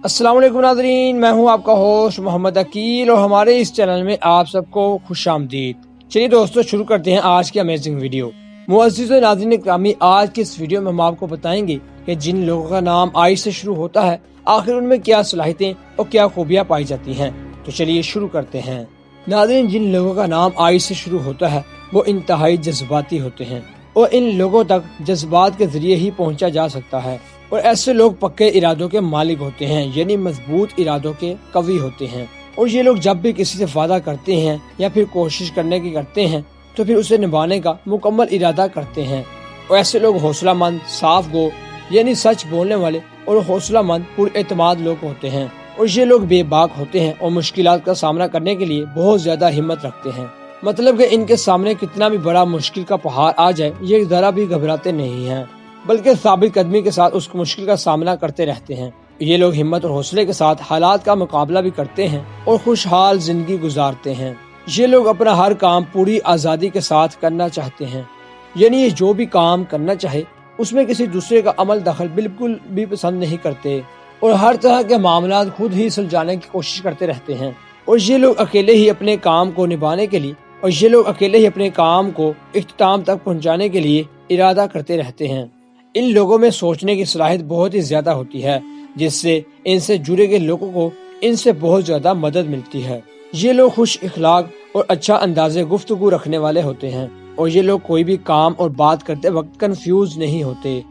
अस्सलाम वालेकुम नाज़रीन, मैं हूं आपका होस्ट मोहम्मद अकील और हमारे इस चैनल में आप सबको खुश आमदीद। चलिए दोस्तों, शुरू करते हैं आज की अमेजिंग वीडियो। मुअज़्ज़िज़ व नाज़रीन इकरामी, आज की इस वीडियो में हम आपको बताएंगे कि जिन लोगों का नाम आई से शुरू होता है आखिर उनमें क्या सलाहियतें और क्या खूबियाँ पाई जाती हैं। तो चलिए शुरू करते हैं। नाज़रीन, जिन लोगों का नाम आई से शुरू होता है वो इंतहाई जज्बाती होते हैं और इन लोगों तक जज्बात के जरिए ही पहुंचा जा सकता है। और ऐसे लोग पक्के इरादों के मालिक होते हैं, यानी मजबूत इरादों के कवि होते हैं। और ये लोग जब भी किसी से वादा करते हैं या फिर कोशिश करने की करते हैं तो फिर उसे निभाने का मुकम्मल इरादा करते हैं। और ऐसे लोग हौसलामंद, साफ गो यानी सच बोलने वाले और हौसलामंद पुरएतमाद लोग होते हैं। और ये लोग बेबाक होते हैं और मुश्किलात का सामना करने के लिए बहुत ज्यादा हिम्मत रखते हैं। मतलब कि इनके सामने कितना भी बड़ा मुश्किल का पहाड़ आ जाए ये जरा भी घबराते नहीं हैं, बल्कि साबित कदमी के साथ उस मुश्किल का सामना करते रहते हैं। ये लोग हिम्मत और हौसले के साथ हालात का मुकाबला भी करते हैं और खुशहाल जिंदगी गुजारते हैं। ये लोग अपना हर काम पूरी आज़ादी के साथ करना चाहते हैं, यानी ये जो भी काम करना चाहे उसमें किसी दूसरे का अमल दखल बिल्कुल भी पसंद नहीं करते और हर तरह के मामला खुद ही सुलझाने की कोशिश करते रहते हैं। और ये लोग अकेले ही अपने काम को निभाने के लिए इख्तिताम तक पहुंचाने के लिए इरादा करते रहते हैं। इन लोगों में सोचने की सलाहियत बहुत ही ज्यादा होती है, जिससे इनसे जुड़े गए लोगों को इनसे बहुत ज्यादा मदद मिलती है। ये लोग खुश इखलाक और अच्छा अंदाज़े गुफ्तगू रखने वाले होते हैं और ये लोग कोई भी काम और बात करते वक्त कंफ्यूज नहीं होते,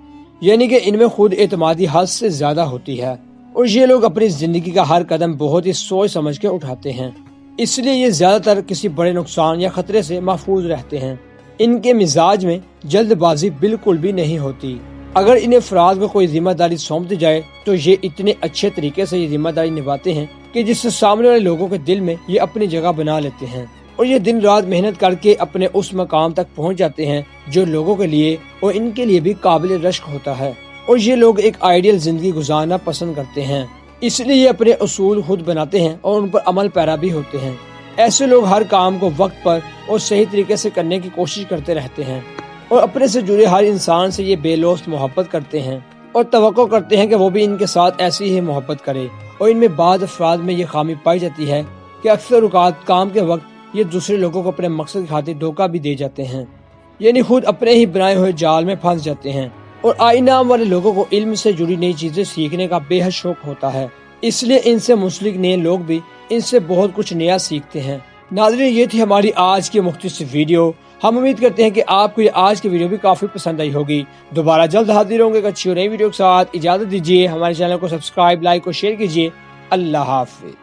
यानी कि इनमें खुद एतमादी हद से ज्यादा होती है। और ये लोग अपनी जिंदगी का हर कदम बहुत ही सोच समझ के उठाते हैं, इसलिए ये ज्यादातर किसी बड़े नुकसान या खतरे से महफूज रहते हैं। इनके मिजाज में जल्दबाजी बिल्कुल भी नहीं होती। अगर इन्हें अफराद को कोई जिम्मेदारी सौंप दी जाए तो ये इतने अच्छे तरीके से ये जिम्मेदारी निभाते हैं कि जिससे सामने वाले लोगों के दिल में ये अपनी जगह बना लेते हैं। और ये दिन रात मेहनत करके अपने उस मकाम तक पहुंच जाते हैं जो लोगों के लिए और इनके लिए भी काबिल रश्क होता है। और ये लोग एक आइडियल जिंदगी गुजारना पसंद करते हैं, इसलिए ये अपने उसूल खुद बनाते हैं और उन पर अमल पैरा भी होते हैं। ऐसे लोग हर काम को वक्त पर और सही तरीके से करने की कोशिश करते रहते हैं और अपने से जुड़े हर इंसान से ये बेलौस मोहब्बत करते हैं और तवक्को करते हैं कि वो भी इनके साथ ऐसी ही मोहब्बत करे। और इनमें बाद अफराद में ये खामी पाई जाती है कि अक्सर औकात काम के वक्त ये दूसरे लोगों को अपने मकसद की खातिर धोखा भी दे जाते हैं, यानी खुद अपने ही बनाए हुए जाल में फंस जाते हैं। और आईनाम वाले लोगों को इल्म से जुड़ी नई चीजें सीखने का बेहद शौक होता है, इसलिए इनसे मुंसलिक नए लोग भी इनसे बहुत कुछ नया सीखते हैं। नाज़रीन, ये थी हमारी आज की मुख्तसर वीडियो। हम उम्मीद करते हैं कि आपको ये आज की वीडियो भी काफी पसंद आई होगी। दोबारा जल्द हाजिर होंगे एक अच्छी और नई वीडियो के साथ। इजाजत दीजिए, हमारे चैनल को सब्सक्राइब, लाइक और शेयर कीजिए। अल्लाह हाफिज।